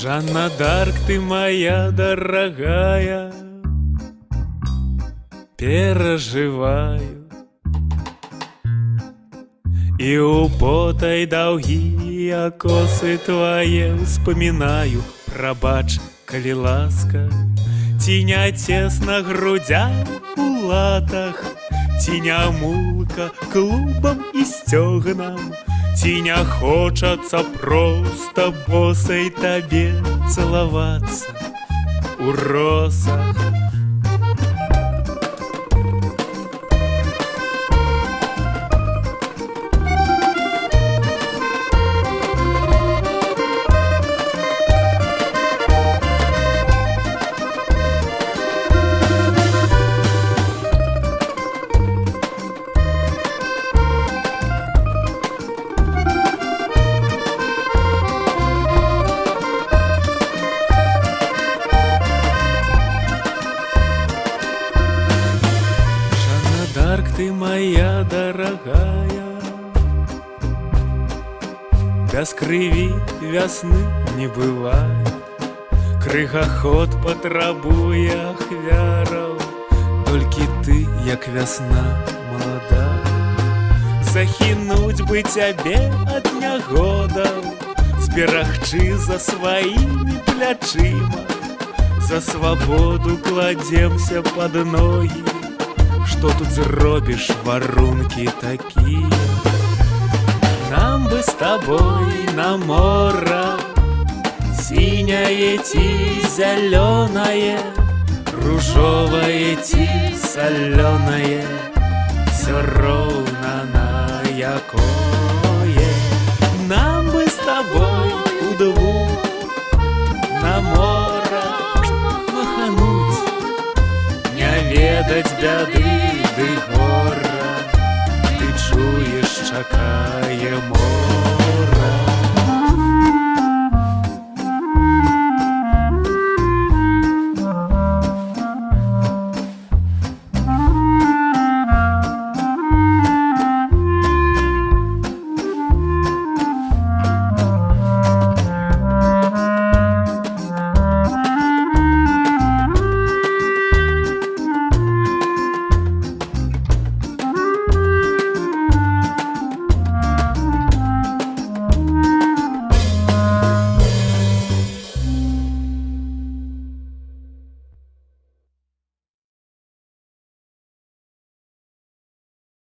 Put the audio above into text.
Жанна Дарк, ты моя дорогая, переживаю. И употай долгие косы твои вспоминаю. Прабач, коли ласка, тіня тесно грудя у латах, тіня мулка клубом и стёгнам, тіня хочется просто босой тебе целоваться у росах. Ты моя дорогая, без крыві вясны не бывает. Крыгаход патрабуе ахвяраў, толькі ты, як вясна маладая. Захінуць бы цябе ад нягодаў, зберагчы за сваімі плячыма. За свабоду кладземся пад ногі. Что тут зробишь, варунки такие? Нам бы с тобой на море, синее ти зеленое, ружовое ти соленое, все ровно на якое. Нам бы с тобой удвух на море махануть, не ведать бяды ды гора, ты чуеш, чакае море.